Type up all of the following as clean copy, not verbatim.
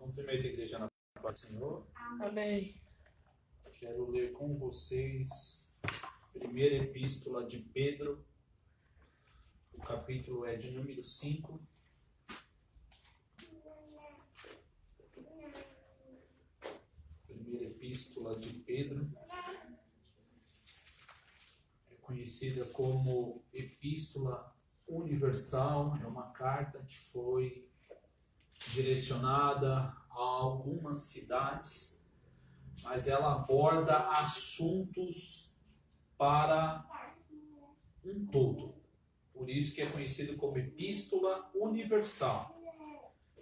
Cumprimento a igreja na paz do Senhor. Amém. Quero ler com vocês a primeira epístola de Pedro. O capítulo é de número 5. Primeira epístola de Pedro. É conhecida como Epístola Universal. É uma carta que foi direcionada a algumas cidades, mas ela aborda assuntos para um todo. Por isso que é conhecido como Epístola Universal,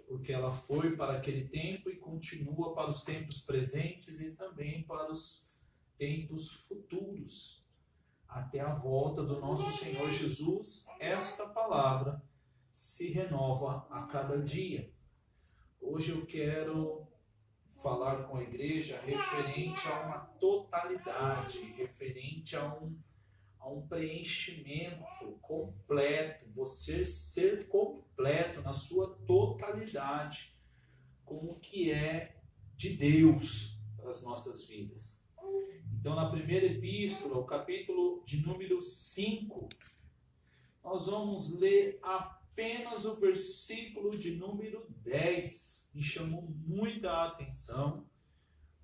porque ela foi para aquele tempo e continua para os tempos presentes e também para os tempos futuros, até a volta do nosso Senhor Jesus. Esta palavra se renova a cada dia. Hoje eu quero falar com a igreja referente a uma totalidade, referente a um preenchimento completo, você ser completo na sua totalidade, com o que é de Deus para as nossas vidas. Então, na primeira epístola, o capítulo de número 5, nós vamos ler apenas o versículo de número 10. Me chamou muita atenção,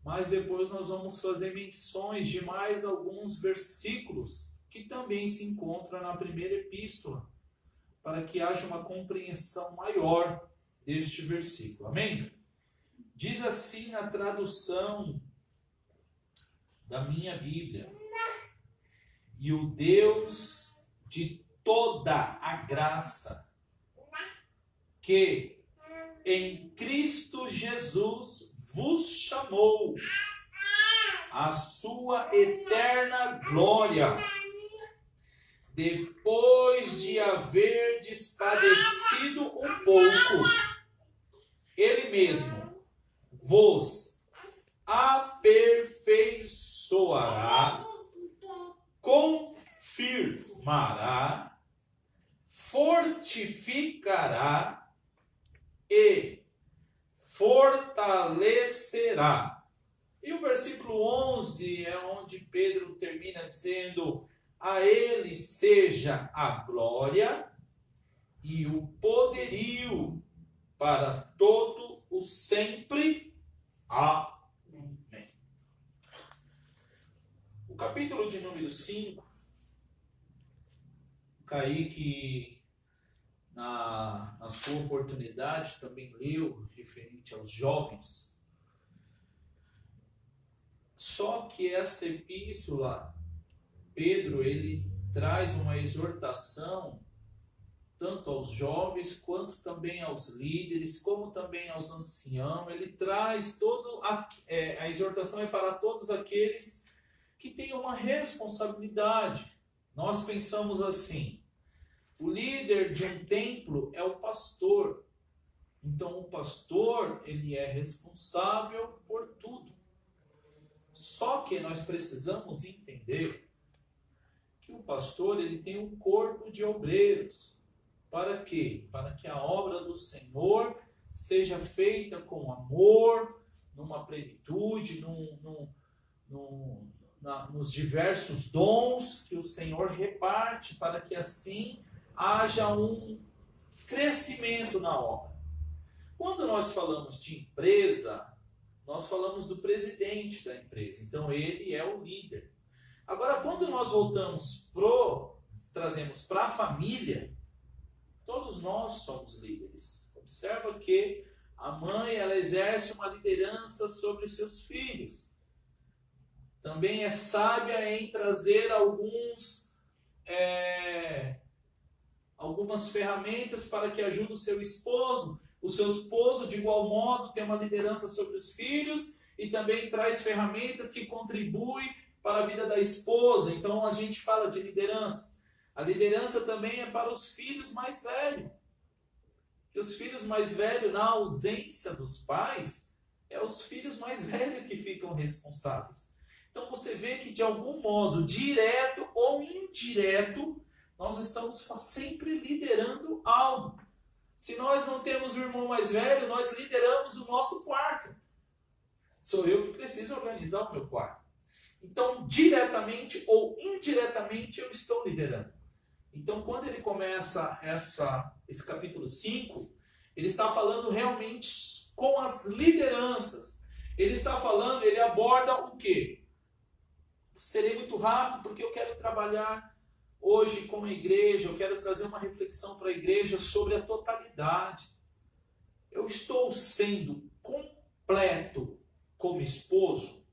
mas depois nós vamos fazer menções de mais alguns versículos que também se encontram na primeira epístola, para que haja uma compreensão maior deste versículo. Amém? Diz assim na tradução da minha Bíblia: e o Deus de toda a graça, que em Cristo Jesus vos chamou à sua eterna glória, depois de haverdes padecido um pouco, Ele mesmo vos aperfeiçoará, confirmará, fortificará e fortalecerá. E o versículo 11 é onde Pedro termina dizendo: a ele seja a glória e o poderio para todo o sempre. Amém. O capítulo de número 5, Kaique, na sua oportunidade, também leu referente aos jovens. Só que esta epístola, Pedro, ele traz uma exortação tanto aos jovens, quanto também aos líderes, como também aos anciãos. Ele traz a exortação é para todos aqueles que têm uma responsabilidade. Nós pensamos assim: o líder de um templo é o pastor. Então o pastor, ele é responsável por tudo. Só que nós precisamos entender que o pastor, ele tem um corpo de obreiros. Para quê? Para que a obra do Senhor seja feita com amor, numa plenitude, nos diversos dons que o Senhor reparte, para que assim haja um crescimento na obra. Quando nós falamos de empresa, nós falamos do presidente da empresa. Então ele é o líder. Agora, quando nós trazemos para a família, todos nós somos líderes. Observa que a mãe, ela exerce uma liderança sobre os seus filhos. Também é sábia em trazer algumas ferramentas para que ajude o seu esposo. O seu esposo, de igual modo, tem uma liderança sobre os filhos e também traz ferramentas que contribuem para a vida da esposa. Então a gente fala de liderança. A liderança também é para os filhos mais velhos. E os filhos mais velhos, na ausência dos pais, é os filhos mais velhos que ficam responsáveis. Então você vê que de algum modo, direto ou indireto, nós estamos sempre liderando algo. Se nós não temos o irmão mais velho, nós lideramos o nosso quarto. Sou eu que preciso organizar o meu quarto. Então, diretamente ou indiretamente, eu estou liderando. Então, quando ele começa esse capítulo 5, ele está falando realmente com as lideranças. Ele está falando, ele aborda o quê? Serei muito rápido porque eu quero trabalhar hoje com a igreja, eu quero trazer uma reflexão para a igreja sobre a totalidade. Eu estou sendo completo como esposo?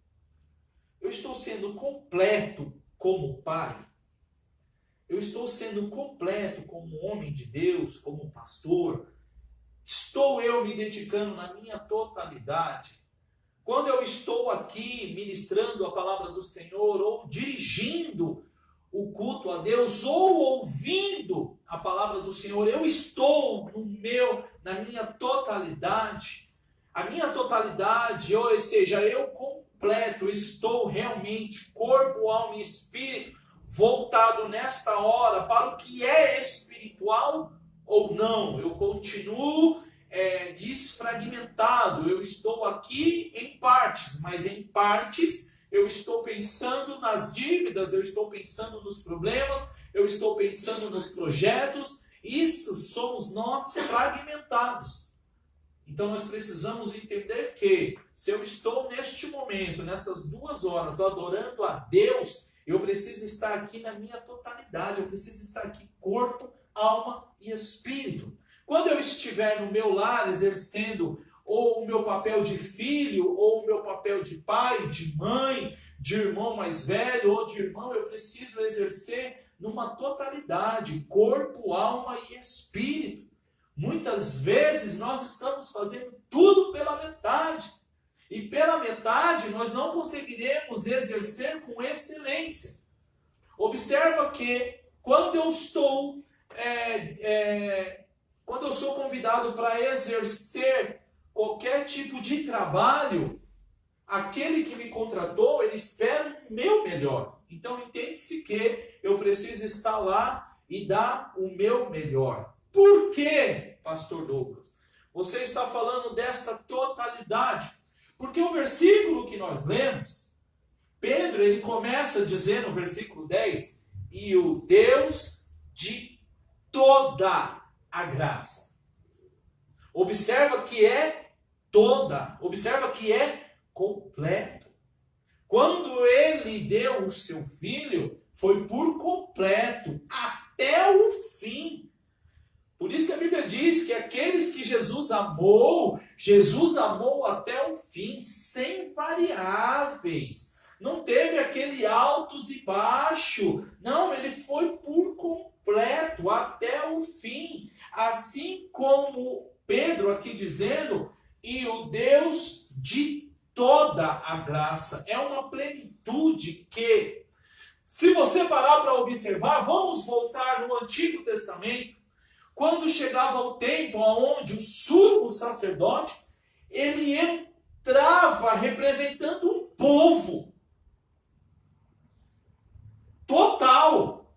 Eu estou sendo completo como pai? Eu estou sendo completo como homem de Deus, como pastor? Estou eu me dedicando na minha totalidade? Quando eu estou aqui ministrando a palavra do Senhor, ou dirigindo o culto a Deus, ou ouvindo a palavra do Senhor, eu estou na minha totalidade? A minha totalidade, ou seja, eu completo, estou realmente corpo, alma e espírito voltado nesta hora para o que é espiritual ou não? Eu continuo desfragmentado, eu estou aqui em partes, mas em partes eu estou pensando nas dívidas, eu estou pensando nos problemas, eu estou pensando nos projetos. Isso somos nós fragmentados. Então nós precisamos entender que se eu estou neste momento, nessas 2 horas, adorando a Deus, eu preciso estar aqui na minha totalidade, eu preciso estar aqui corpo, alma e espírito. Quando eu estiver no meu lar exercendo ou o meu papel de filho, ou o meu papel de pai, de mãe, de irmão mais velho ou de irmão, eu preciso exercer numa totalidade, corpo, alma e espírito. Muitas vezes nós estamos fazendo tudo pela metade. E pela metade nós não conseguiremos exercer com excelência. Observa que quando eu sou convidado para exercer qualquer tipo de trabalho, aquele que me contratou, ele espera o meu melhor. Então entende-se que eu preciso estar lá e dar o meu melhor. Por quê, pastor Douglas? Você está falando desta totalidade. Porque o versículo que nós lemos, Pedro, ele começa dizendo no versículo 10, e o Deus de toda a graça. Observa que é toda, observa que é completo. Quando ele deu o seu filho, foi por completo, até o fim. Por isso que a Bíblia diz que aqueles que Jesus amou até o fim, sem variáveis. Não teve aquele altos e baixos. Não, ele foi por completo, até o fim. Assim como Pedro aqui dizendo, e o Deus de toda a graça. É uma plenitude que, se você parar para observar, vamos voltar no Antigo Testamento, quando chegava o tempo onde o sumo sacerdote, ele entrava representando um povo total.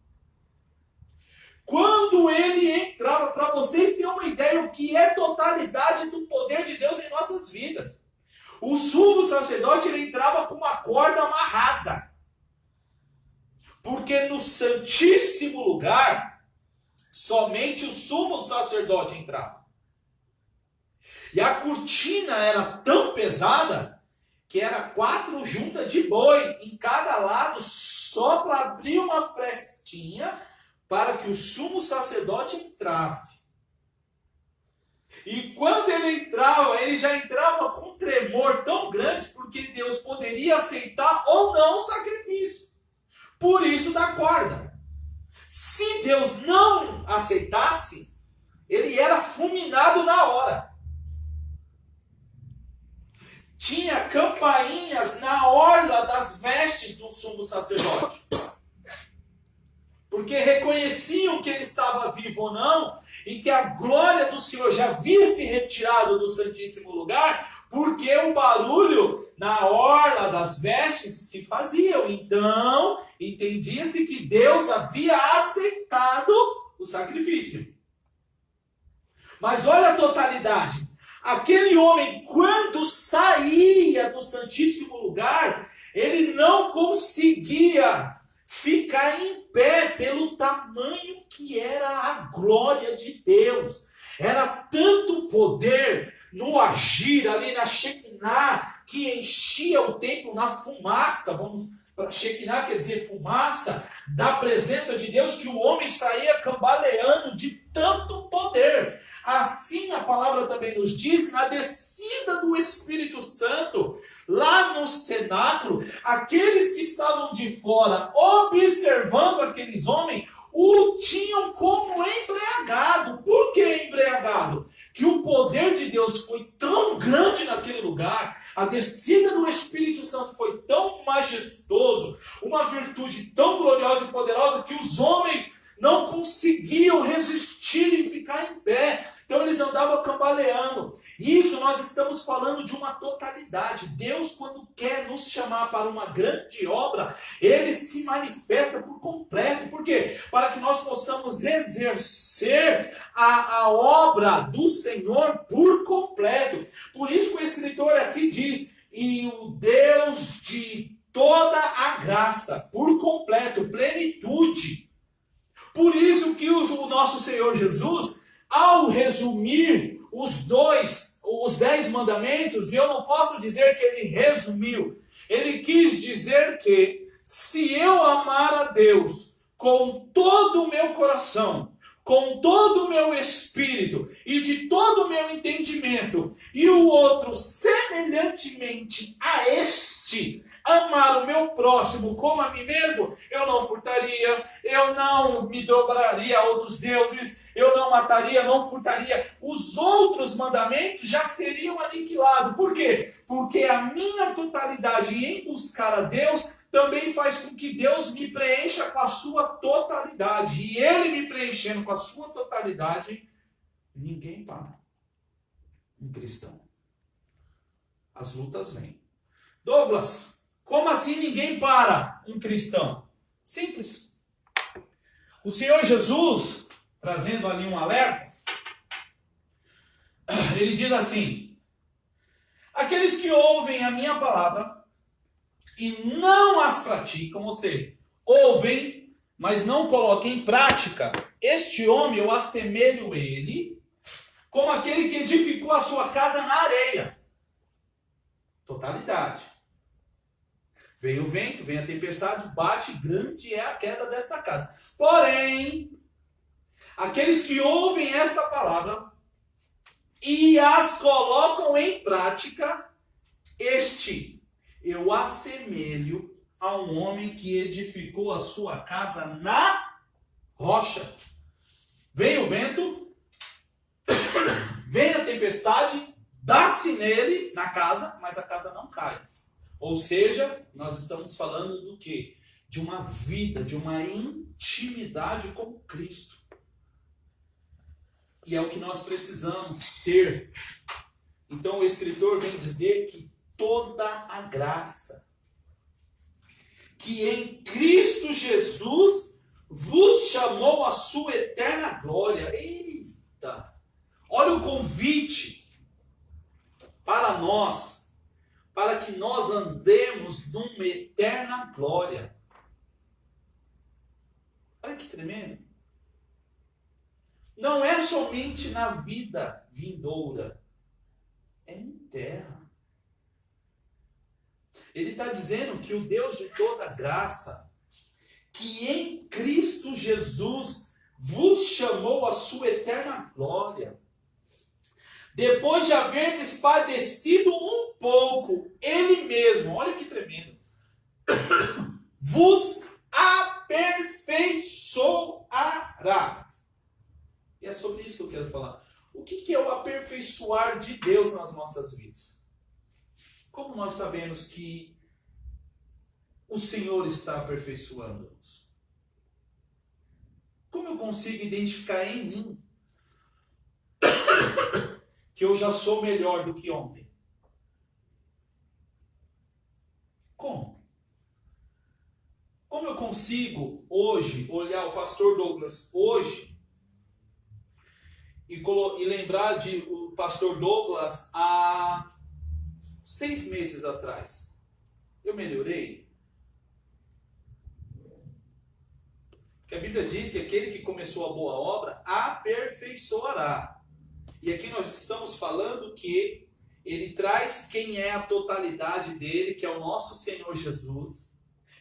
Quando ele entrava, para vocês terem uma ideia o que é totalidade do poder de Deus em nossas vidas. O sumo sacerdote, ele entrava com uma corda amarrada. Porque no Santíssimo Lugar, somente o sumo sacerdote entrava. E a cortina era tão pesada que era 4 juntas de boi em cada lado, só para abrir uma frestinha para que o sumo sacerdote entrasse. E quando ele entrava, ele já entrava com um tremor tão grande, porque Deus poderia aceitar ou não o sacrifício. Por isso da corda. Se Deus não aceitasse, ele era fulminado na hora. Tinha campainhas na orla das vestes do sumo sacerdote. Porque reconheciam que ele estava vivo ou não, e que a glória do Senhor já havia se retirado do Santíssimo Lugar, porque o barulho na orla das vestes se fazia. Então, entendia-se que Deus havia aceitado o sacrifício. Mas olha a totalidade. Aquele homem, quando saía do Santíssimo Lugar, ele não conseguia ficar em pé pelo tamanho que era a glória de Deus. Era tanto poder no agir ali na Shekinah, que enchia o templo na fumaça, Shekinah quer dizer fumaça, da presença de Deus, que o homem saía cambaleando de tanto poder. Assim a palavra também nos diz, na descida do Espírito Santo, lá no cenáculo, aqueles que estavam de fora, observando aqueles homens, o tinham como embriagado. Por que embriagado? Que o poder de Deus foi tão grande naquele lugar, a descida do Espírito Santo foi tão majestoso, uma virtude tão gloriosa e poderosa, que os homens não conseguiam resistir e ficar em pé. Então eles andavam cambaleando. Isso nós estamos falando de uma totalidade. Deus, quando quer nos chamar para uma grande obra, Ele se manifesta por completo. Por quê? Para que nós possamos exercer a obra do Senhor por completo. Por isso que o escritor aqui diz, e o Deus de toda a graça, por completo, plenitude. Por isso que o nosso Senhor Jesus, ao resumir os 10 mandamentos, eu não posso dizer que ele resumiu. Ele quis dizer que se eu amar a Deus com todo o meu coração, com todo o meu espírito e de todo o meu entendimento, e o outro semelhantemente a este, amar o meu próximo como a mim mesmo, eu não furtaria, eu não me dobraria a outros deuses, eu não mataria, não furtaria. Os outros mandamentos já seriam aniquilados. Por quê? Porque a minha totalidade em buscar a Deus também faz com que Deus me preencha com a sua totalidade. E Ele me preenchendo com a sua totalidade, ninguém para. Um cristão. As lutas vêm. Douglas, como assim ninguém para um cristão? Simples. O Senhor Jesus, trazendo ali um alerta, ele diz assim: aqueles que ouvem a minha palavra e não as praticam, ou seja, ouvem, mas não colocam em prática, este homem eu assemelho ele como aquele que edificou a sua casa na areia. Totalidade. Vem o vento, vem a tempestade, bate, grande é a queda desta casa. Porém, aqueles que ouvem esta palavra e as colocam em prática, este eu assemelho a um homem que edificou a sua casa na rocha. Vem o vento, vem a tempestade, dá-se nele, na casa, mas a casa não cai. Ou seja, nós estamos falando do quê? De uma vida, de uma intimidade com Cristo. E é o que nós precisamos ter. Então o escritor vem dizer que toda a graça que em Cristo Jesus vos chamou a sua eterna glória. Eita! Olha o convite para nós, para que nós andemos numa eterna glória. Olha que tremendo. Não é somente na vida vindoura, é em terra. Ele está dizendo que o Deus de toda graça, que em Cristo Jesus vos chamou a sua eterna glória, depois de haverdes padecido um pouco, Ele mesmo, olha que tremendo, vos aperfeiçoará. E é sobre isso que eu quero falar. O que é o aperfeiçoar de Deus nas nossas vidas? Como nós sabemos que o Senhor está aperfeiçoando-nos? Como eu consigo identificar em mim que eu já sou melhor do que ontem? Como? Como eu consigo hoje olhar o pastor Douglas hoje e lembrar de o pastor Douglas há 6 meses atrás. Eu melhorei? Porque a Bíblia diz que aquele que começou a boa obra aperfeiçoará. E aqui nós estamos falando que ele traz quem é a totalidade dele, que é o nosso Senhor Jesus.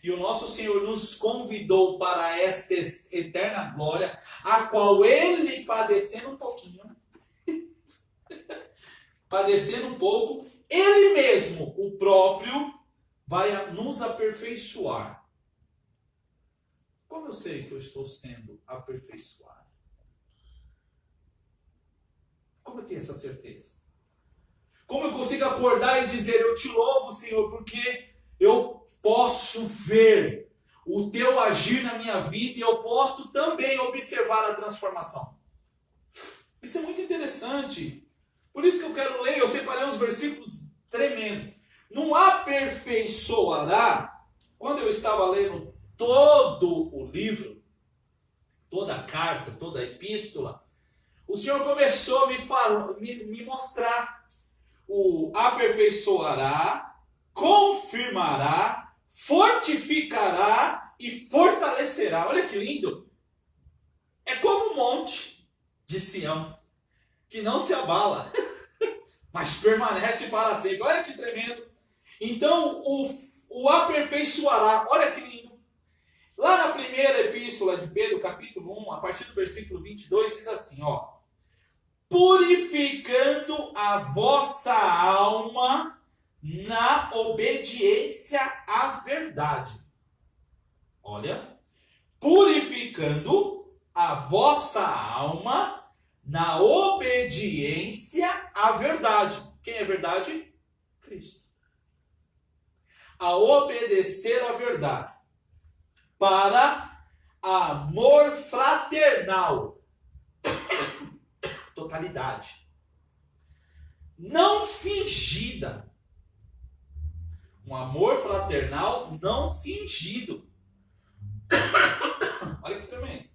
E o nosso Senhor nos convidou para esta eterna glória, a qual ele, padecendo um pouquinho, padecendo um pouco, ele mesmo, o próprio, vai nos aperfeiçoar. Como eu sei que eu estou sendo aperfeiçoado? Como eu tenho essa certeza? Como eu consigo acordar e dizer, eu te louvo, Senhor, porque eu posso ver o teu agir na minha vida e eu posso também observar a transformação. Isso é muito interessante. Por isso que eu quero ler, eu separei uns versículos tremendos. Não aperfeiçoará, quando eu estava lendo todo o livro, toda a carta, toda a epístola, o Senhor começou a me mostrar o aperfeiçoará, confirmará, fortificará e fortalecerá. Olha que lindo! É como um monte de Sião, que não se abala, mas permanece para sempre. Olha que tremendo! Então, o aperfeiçoará, olha que lindo! Lá na primeira epístola de Pedro, capítulo 1, a partir do versículo 22, diz assim, ó: purificando a vossa alma na obediência à verdade. Olha, purificando a vossa alma na obediência à verdade. Quem é verdade? Cristo. A obedecer à verdade. Para amor fraternal. Totalidade. Não fingida. Um amor fraternal não fingido. Olha que tremendo.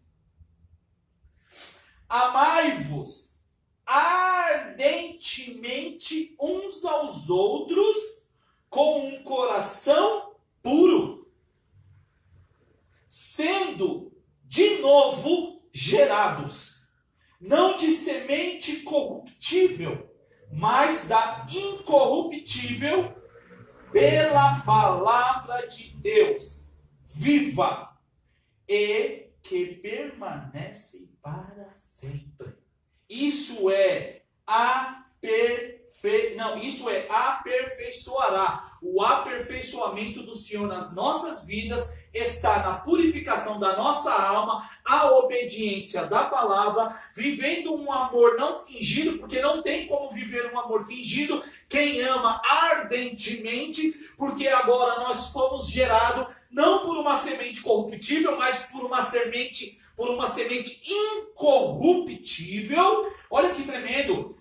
Amai-vos ardentemente uns aos outros com um coração puro, sendo de novo gerados, não de semente corruptível, mas da incorruptível, pela palavra de Deus, viva e que permanece para sempre. Isso é aperfeiçoará. O aperfeiçoamento do Senhor nas nossas vidas está na purificação da nossa alma, a obediência da palavra, vivendo um amor não fingido, porque não tem como viver um amor fingido. Quem ama ardentemente, porque agora nós fomos gerados não por uma semente corruptível, mas por uma semente incorruptível. Olha que tremendo!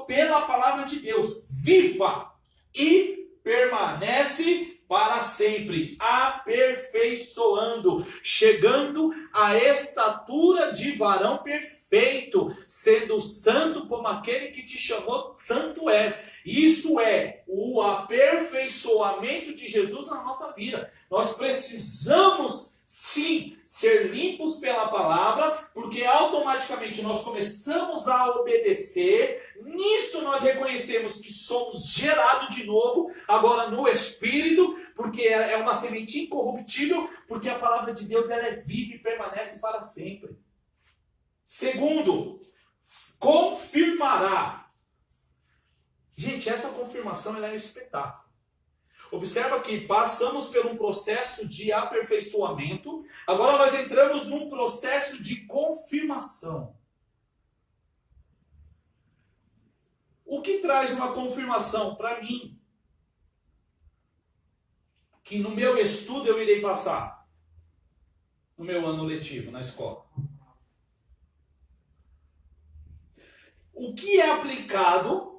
Pela palavra de Deus, viva e permanece para sempre, aperfeiçoando, chegando à estatura de varão perfeito, sendo santo como aquele que te chamou santo és. Isso é o aperfeiçoamento de Jesus na nossa vida. Nós precisamos sim ser limpos pela palavra, porque automaticamente nós começamos a obedecer. Nisto nós reconhecemos que somos gerados de novo, agora no Espírito, porque é uma semente incorruptível, porque a palavra de Deus ela é viva e permanece para sempre. Segundo, confirmará. Gente, essa confirmação ela é um espetáculo. Observa que passamos por um processo de aperfeiçoamento, agora nós entramos num processo de confirmação. O que traz uma confirmação para mim? Que no meu estudo eu irei passar, no meu ano letivo, na escola. O que é aplicado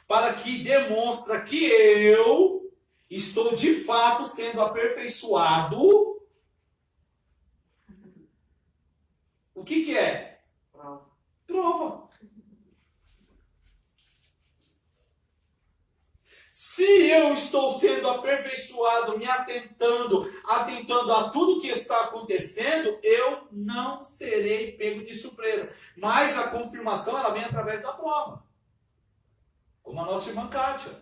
para que demonstra que eu estou de fato sendo aperfeiçoado? O O que é? Prova. Se eu estou sendo aperfeiçoado, me atentando a tudo que está acontecendo, eu não serei pego de surpresa. Mas a confirmação, ela vem através da prova. Como a nossa irmã Kátia.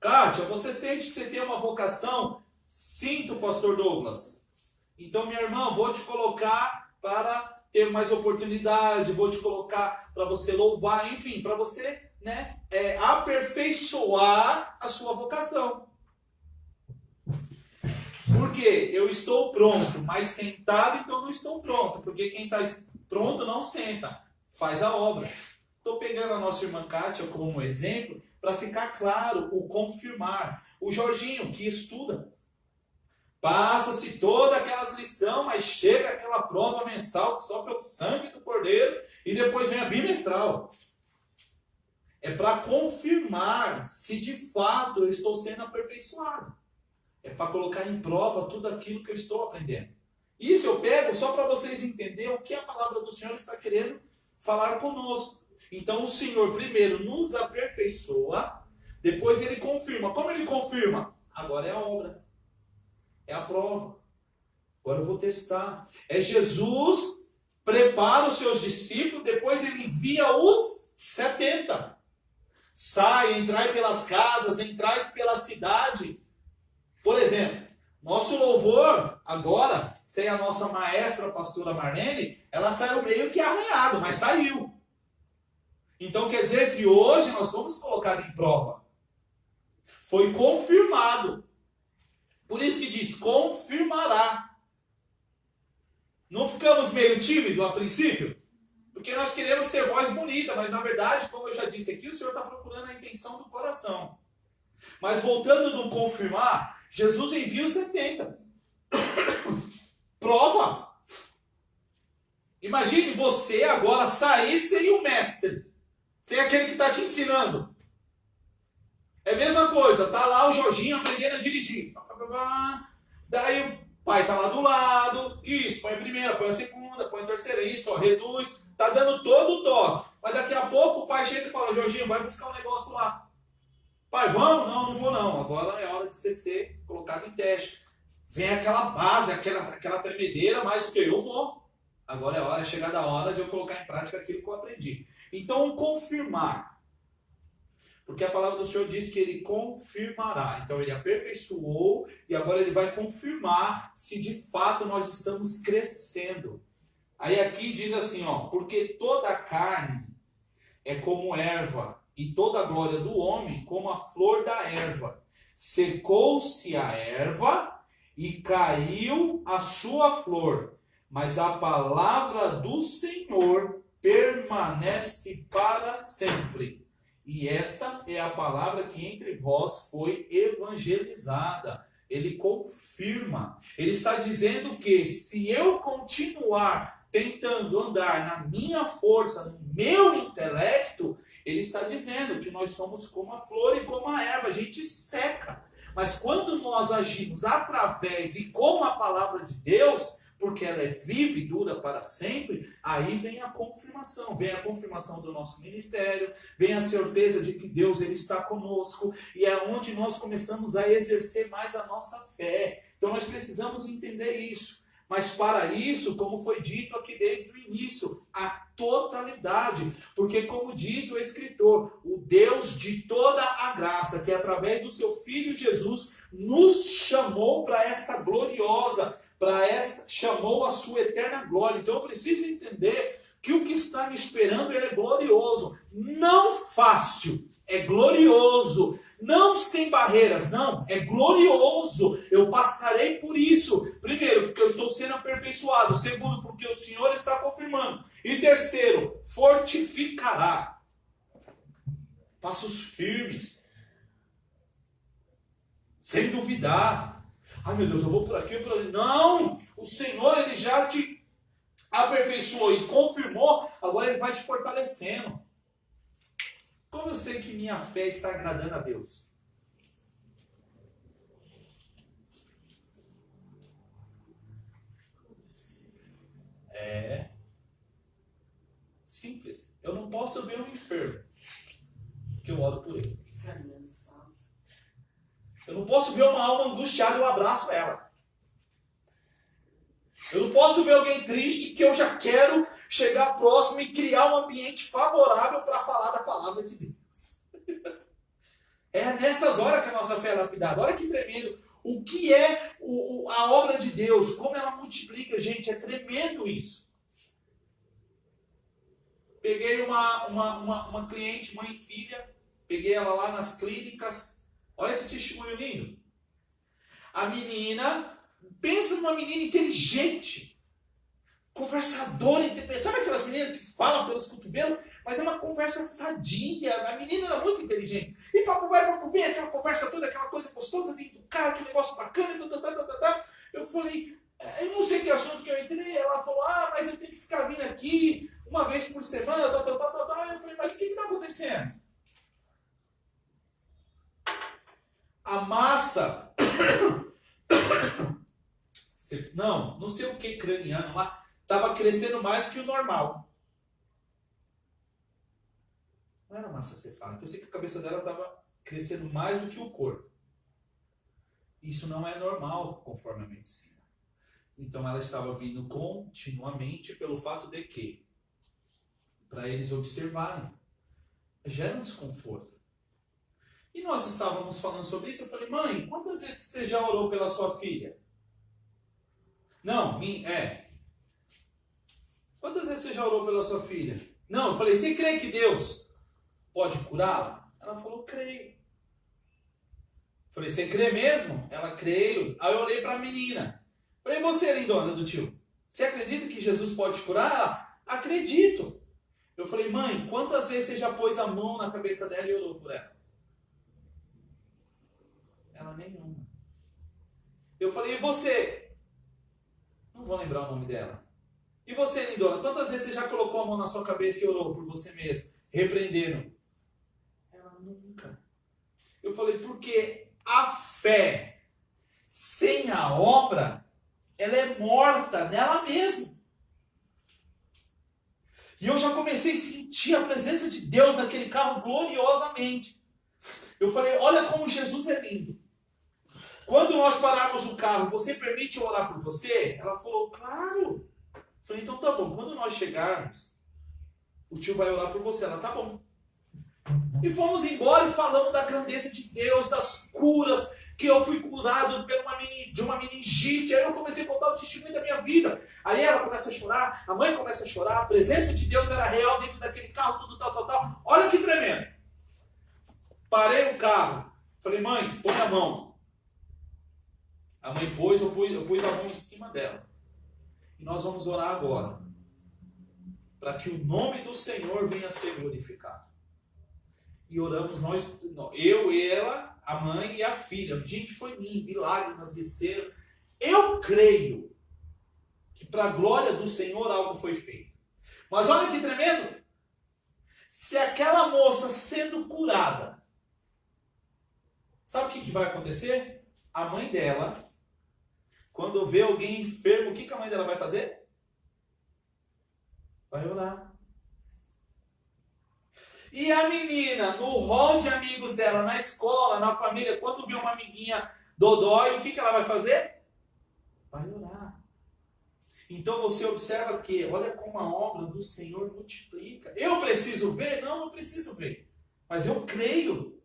Kátia, você sente que você tem uma vocação? Sinto, pastor Douglas. Então, minha irmã, vou te colocar para ter mais oportunidade, vou te colocar para você louvar, enfim, para você, aperfeiçoar a sua vocação. Por quê? Eu estou pronto, mas sentado então não estou pronto, porque quem está pronto não senta, faz a obra. Estou pegando a nossa irmã Kátia como exemplo para ficar claro o confirmar. O Jorginho, que estuda, passa-se todas aquelas lições, mas chega aquela prova mensal só pelo sangue do Cordeiro e depois vem a bimestral. É para confirmar se de fato eu estou sendo aperfeiçoado. É para colocar em prova tudo aquilo que eu estou aprendendo. Isso eu pego só para vocês entenderem o que a palavra do Senhor está querendo falar conosco. Então o Senhor primeiro nos aperfeiçoa, depois Ele confirma. Como Ele confirma? Agora é a obra. É a prova. Agora eu vou testar. É Jesus prepara os seus discípulos, depois Ele envia os 70. Sai, entrai pelas casas, entrais pela cidade. Por exemplo, nosso louvor, agora, sem a nossa maestra, a pastora Marlene, ela saiu meio que arranhado, mas saiu. Então quer dizer que hoje nós fomos colocados em prova. Foi confirmado. Por isso que diz, confirmará. Não ficamos meio tímidos a princípio? Porque nós queremos ter voz bonita, mas na verdade, como eu já disse aqui, o Senhor está procurando a intenção do coração. Mas voltando no confirmar, Jesus envia os 70. Prova. Imagine você agora sair sem o mestre, sem aquele que está te ensinando. É a mesma coisa, tá lá o Jorginho aprendendo a dirigir. Daí o pai está lá do lado, isso, põe a primeira, põe a segunda, põe a terceira, isso, ó, reduz, tá dando todo o toque. Mas daqui a pouco o pai chega e fala, Jorginho, vai buscar um negócio lá. Pai, vamos? Não, não vou não. Agora é hora de você ser colocado em teste. Vem aquela base, aquela tremedeira, mas o que? Eu vou. Agora é hora, é chegada a hora de eu colocar em prática aquilo que eu aprendi. Então, confirmar. Porque a palavra do Senhor diz que Ele confirmará. Então, Ele aperfeiçoou e agora Ele vai confirmar se de fato nós estamos crescendo. Aí aqui diz assim, ó, porque toda a carne é como erva, e toda a glória do homem como a flor da erva. Secou-se a erva e caiu a sua flor, mas a palavra do Senhor permanece para sempre. E esta é a palavra que entre vós foi evangelizada. Ele confirma. Ele está dizendo que se eu continuar tentando andar na minha força, no meu intelecto, ele está dizendo que nós somos como a flor e como a erva, a gente seca. Mas quando nós agimos através e com a palavra de Deus, porque ela é viva e dura para sempre, aí vem a confirmação do nosso ministério, vem a certeza de que Deus ele está conosco, e é onde nós começamos a exercer mais a nossa fé. Então nós precisamos entender isso. Mas para isso, como foi dito aqui desde o início, a totalidade. Porque como diz o escritor, o Deus de toda a graça, que através do seu Filho Jesus, nos chamou para essa gloriosa, chamou a sua eterna glória. Então eu preciso entender que o que está me esperando ele é glorioso. Não fácil, é glorioso. Não sem barreiras, não, é glorioso. Eu passarei por isso. Primeiro, porque eu estou sendo aperfeiçoado. Segundo, porque o Senhor está confirmando. E terceiro, fortificará. Passos firmes. Sem duvidar. Ai meu Deus, eu vou por aqui, eu por ali. Não! O Senhor, Ele já te aperfeiçoou e confirmou. Agora Ele vai te fortalecendo. Como eu sei que minha fé está agradando a Deus? É simples. Eu não posso ver um enfermo, porque eu oro por ele. Eu não posso ver uma alma angustiada e eu abraço ela. Eu não posso ver alguém triste que eu já quero chegar próximo e criar um ambiente favorável para falar da palavra de Deus. É nessas horas que a nossa fé é lapidada. Olha que tremendo. O que é a obra de Deus, como ela multiplica, gente, é tremendo isso. Peguei uma cliente, mãe e filha, peguei ela lá nas clínicas. Olha que testemunho lindo. A menina, pensa numa menina inteligente, conversadora, sabe aquelas meninas que falam pelos cotovelos, mas é uma conversa sadia. A menina era muito inteligente. E papo vai, aquela conversa toda, aquela coisa gostosa dentro do carro, aquele negócio bacana, Eu falei, eu não sei que assunto que eu entrei, ela falou, mas eu tenho que ficar vindo aqui uma vez por semana, Eu falei, mas o que está acontecendo? A massa, não sei o que craniano lá, estava crescendo mais que o normal. Não era massa cefálica, eu sei que a cabeça dela estava crescendo mais do que o corpo. Isso não é normal, conforme a medicina. Então ela estava vindo continuamente pelo fato de que, para eles observarem, gera um desconforto. E nós estávamos falando sobre isso, eu falei, mãe, quantas vezes você já orou pela sua filha? Não, Quantas vezes você já orou pela sua filha? Não, eu falei, você crê que Deus pode curá-la? Ela falou, creio. Eu falei, você crê mesmo? Ela, creio. Aí eu olhei para a menina. Falei, você, lindona do tio, você acredita que Jesus pode curar? Ela, acredito. Eu falei, mãe, quantas vezes você já pôs a mão na cabeça dela e orou por ela? Ela, nenhuma. Eu falei, e você? Não vou lembrar o nome dela. E você, lindona, quantas vezes você já colocou a mão na sua cabeça e orou por você mesmo, repreendendo? Ela, nunca. Eu falei, porque a fé sem a obra, ela é morta nela mesma. E eu já comecei a sentir a presença de Deus naquele carro gloriosamente. Eu falei, olha como Jesus é lindo. Quando nós pararmos o carro, você permite eu orar por você? Ela falou, claro. Eu falei, então tá bom. Quando nós chegarmos, o tio vai orar por você. Ela, tá bom. E fomos embora e falamos da grandeza de Deus, das curas, que eu fui curado de uma meningite. Aí eu comecei a contar o testemunho da minha vida. Aí ela começa a chorar, a mãe começa a chorar, a presença de Deus era real dentro daquele carro, tudo tal. Olha que tremendo. Parei o carro. Falei, mãe, põe a mão. A mãe pôs, eu pus a mão em cima dela. E nós vamos orar agora. Para que o nome do Senhor venha a ser glorificado. E oramos nós, eu, ela, a mãe e a filha. Gente, foi lindo, lágrimas desceram. Eu creio que para a glória do Senhor algo foi feito. Mas olha que tremendo. Se aquela moça sendo curada, sabe o que vai acontecer? A mãe dela, quando vê alguém enfermo, o que a mãe dela vai fazer? Vai orar. E a menina, no hall de amigos dela, na escola, na família, quando vê uma amiguinha dodói, o que ela vai fazer? Vai orar. Então você observa que, olha como a obra do Senhor multiplica. Eu preciso ver? Não preciso ver. Mas eu creio.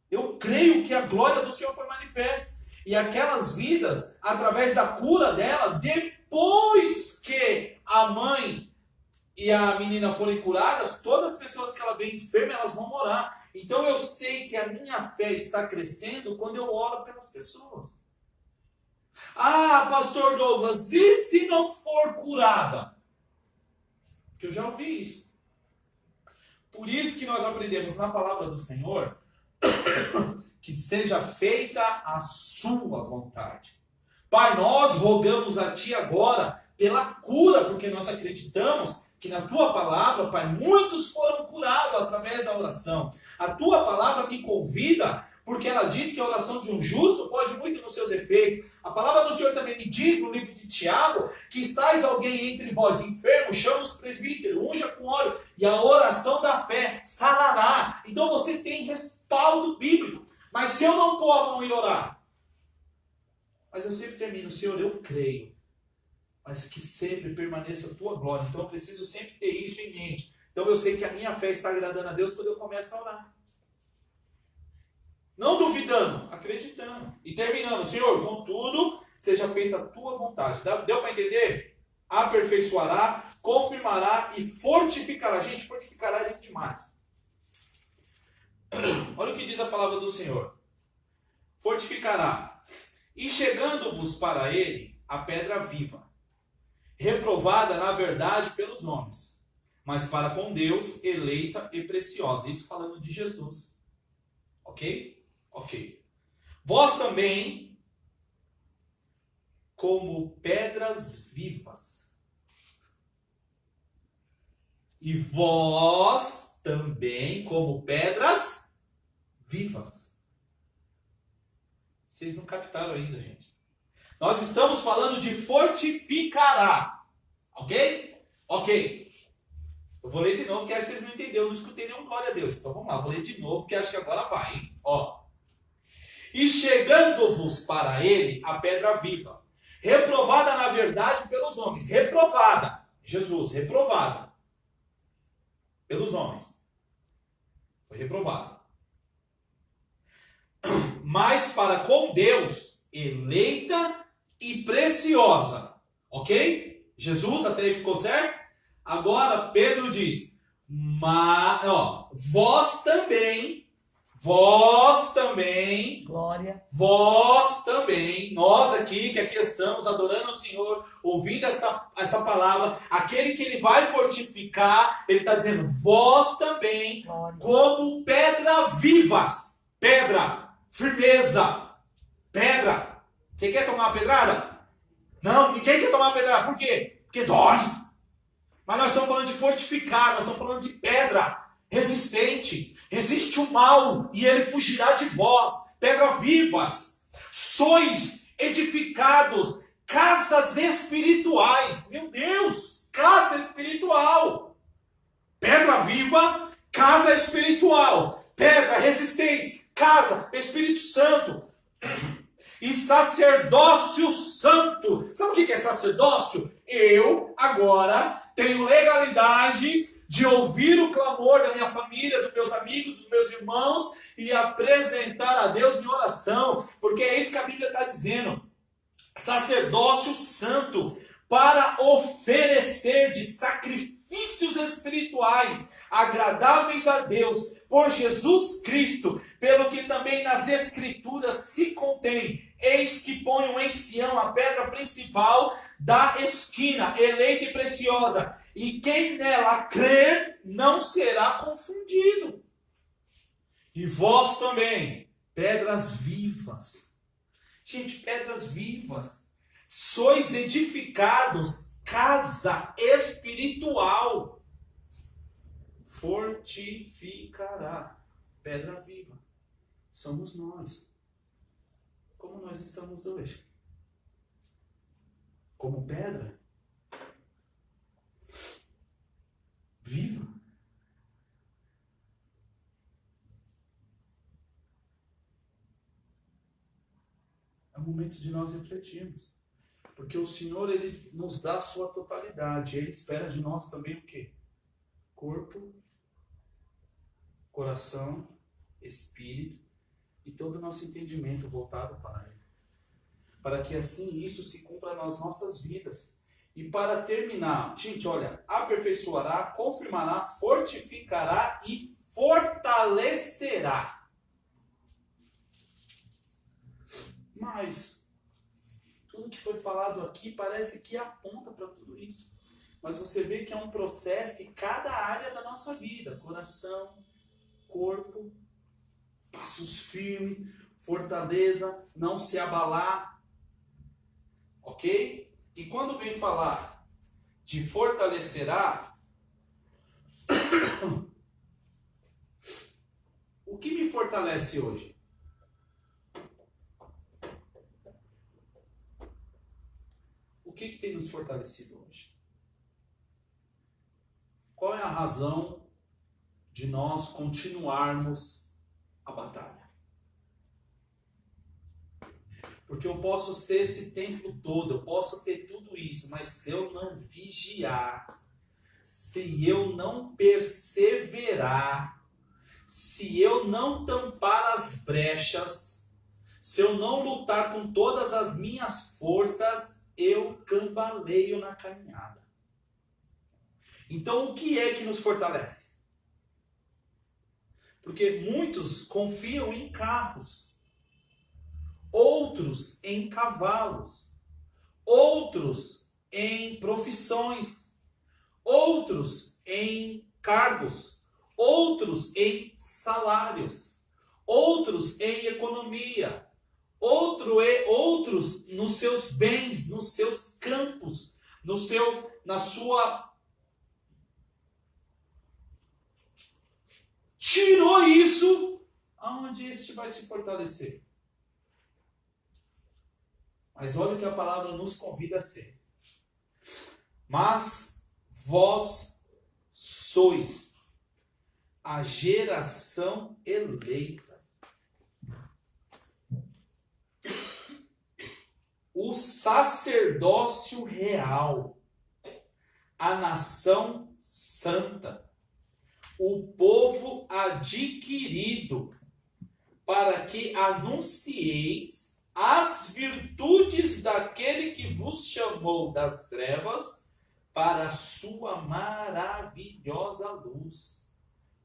Eu creio que a glória do Senhor foi manifesta. E aquelas vidas, através da cura dela, depois que a mãe e a menina forem curadas, todas as pessoas que ela vê enferma, elas vão orar. Então eu sei que a minha fé está crescendo quando eu oro pelas pessoas. Ah, pastor Douglas, e se não for curada? Porque eu já ouvi isso. Por isso que nós aprendemos na palavra do Senhor que seja feita a sua vontade. Pai, nós rogamos a Ti agora pela cura, porque nós acreditamos que na Tua palavra, Pai, muitos foram curados através da oração. A Tua palavra me convida porque ela diz que a oração de um justo pode muito nos seus efeitos. A palavra do Senhor também me diz no livro de Tiago que estáis alguém entre vós enfermo, chama os presbíteros, unja com óleo, e a oração da fé sarará. Então você tem respaldo bíblico. Mas se eu não pôr a mão e orar, mas eu sempre termino, Senhor, eu creio, mas que sempre permaneça a tua glória. Então eu preciso sempre ter isso em mente. Então eu sei que a minha fé está agradando a Deus quando eu começo a orar. Não duvidando, acreditando. E terminando, Senhor, contudo, seja feita a tua vontade. Deu para entender? Aperfeiçoará, confirmará e fortificará. Gente, fortificará é demais. Olha o que diz a palavra do Senhor. Fortificará. E chegando-vos para ele a pedra viva, reprovada na verdade pelos homens, mas para com Deus eleita e preciosa. Isso falando de Jesus. Ok? Ok. Vós também, como pedras vivas. E vós também, como pedras vivas. Vocês não captaram ainda, gente. Nós estamos falando de fortificará. Ok? Ok. Eu vou ler de novo, porque acho que vocês não entenderam. Eu não escutei nenhum glória a Deus. Então vamos lá, vou ler de novo, porque acho que agora vai, hein? Ó. E chegando-vos para ele a pedra viva, reprovada na verdade pelos homens. Reprovada. Jesus, reprovada. Pelos homens. Foi reprovada. Mas para com Deus, eleita e preciosa. Ok? Jesus, até aí ficou certo? Agora Pedro diz, mas, ó, vós também, Glória. Vós também, nós aqui, que aqui estamos adorando o Senhor, ouvindo essa palavra, aquele que ele vai fortificar, ele está dizendo, vós também, Glória. como pedra vivas, pedra, firmeza, pedra. Você quer tomar uma pedrada? Não, ninguém quer tomar uma pedrada, por quê? Porque dói. Mas nós estamos falando de fortificar, nós estamos falando de pedra, resistente. Resiste o mal e ele fugirá de vós. Pedra vivas. Sois edificados casas espirituais. Meu Deus, casa espiritual. Pedra viva, casa espiritual. Pedra, resistência, casa, Espírito Santo. E sacerdócio santo. Sabe o que é sacerdócio? Eu agora tenho legalidade de ouvir o clamor da minha família, dos meus amigos, dos meus irmãos e apresentar a Deus em oração, porque é isso que a Bíblia está dizendo. Sacerdócio santo para oferecer de sacrifícios espirituais agradáveis a Deus por Jesus Cristo, pelo que também nas Escrituras se contém. Eis que ponho em Sião a pedra principal da esquina, eleita e preciosa, e quem nela crer não será confundido. E vós também, pedras vivas. Gente, pedras vivas. Sois edificados casa espiritual. Fortificará. Pedra viva. Somos nós. Como nós estamos hoje? Como pedra viva. É o momento de nós refletirmos. Porque o Senhor, ele nos dá a sua totalidade. Ele espera de nós também o quê? Corpo, coração, espírito e todo o nosso entendimento voltado para Ele. Para que assim isso se cumpra nas nossas vidas. E para terminar, gente, olha, aperfeiçoará, confirmará, fortificará e fortalecerá. Mas tudo que foi falado aqui parece que aponta para tudo isso. Mas você vê que é um processo em cada área da nossa vida. Coração, corpo, passos firmes, fortaleza, não se abalar. Ok? E quando vem falar de fortalecerá, o que me fortalece hoje? nos fortalecido hoje? Qual é a razão de nós continuarmos a batalha? Porque eu posso ser esse tempo todo, eu posso ter tudo isso, mas se eu não vigiar, se eu não perseverar, se eu não tampar as brechas, se eu não lutar com todas as minhas forças, eu cambaleio na caminhada. Então, o que é que nos fortalece? Porque muitos confiam em carros, outros em cavalos, outros em profissões, outros em cargos, outros em salários, outros em economia, outros nos seus bens, nos seus campos, na sua... Tirou isso, aonde este vai se fortalecer? Mas olha o que a palavra nos convida a ser. Mas vós sois a geração eleita, o sacerdócio real, a nação santa, o povo adquirido, para que anuncieis as virtudes daquele que vos chamou das trevas para a sua maravilhosa luz.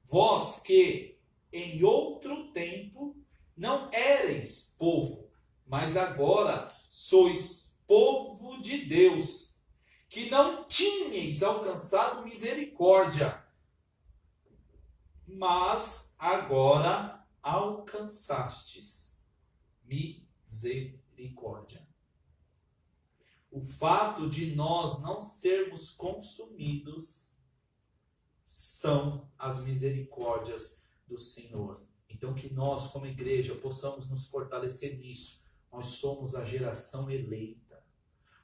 Vós que em outro tempo não éreis povo, mas agora sois povo de Deus, que não tinhais alcançado misericórdia, mas agora alcançastes misericórdia. O fato de nós não sermos consumidos são as misericórdias do Senhor. Então que nós, como igreja, possamos nos fortalecer nisso. Nós somos a geração eleita.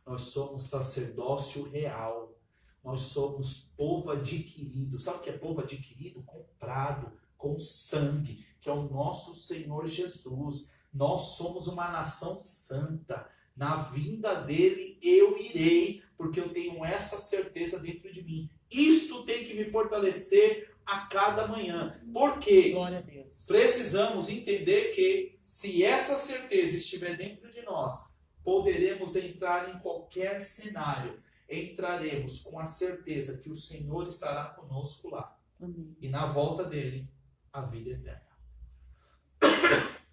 Nós somos sacerdócio real. Nós somos povo adquirido. Sabe o que é povo adquirido? Comprado com sangue, que é o nosso Senhor Jesus. Nós somos uma nação santa. Na vinda dele eu irei, porque eu tenho essa certeza dentro de mim. Isto tem que me fortalecer a cada manhã. Por quê? Glória a Deus. Precisamos entender que se essa certeza estiver dentro de nós, poderemos entrar em qualquer cenário. Entraremos com a certeza que o Senhor estará conosco lá. Amém. E na volta dele, a vida eterna.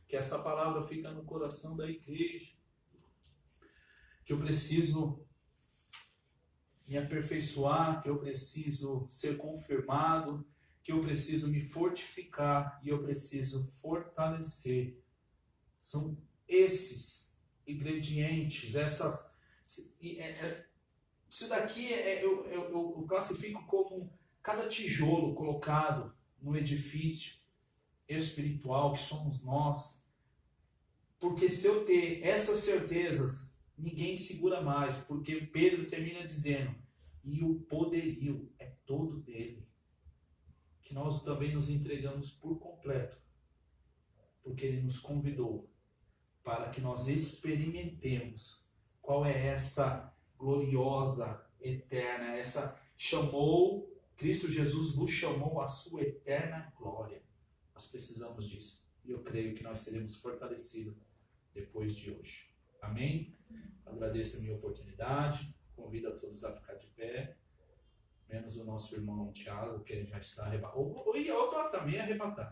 Que essa palavra fica no coração da igreja. Que eu preciso me aperfeiçoar, que eu preciso ser confirmado, que eu preciso me fortificar e eu preciso fortalecer. São esses ingredientes, isso daqui eu classifico como cada tijolo colocado no edifício espiritual que somos nós. Porque se eu ter essas certezas, ninguém segura mais. Porque Pedro termina dizendo, e o poderio é todo dele. Que nós também nos entregamos por completo. Porque ele nos convidou para que nós experimentemos qual é essa gloriosa, eterna, Cristo Jesus vos chamou a sua eterna glória. Nós precisamos disso. E eu creio que nós seremos fortalecidos depois de hoje. Amém? Agradeço a minha oportunidade. Convido a todos a ficar de pé. Menos o nosso irmão Tiago, que ele já está arrebatado. Ou também arrebatado.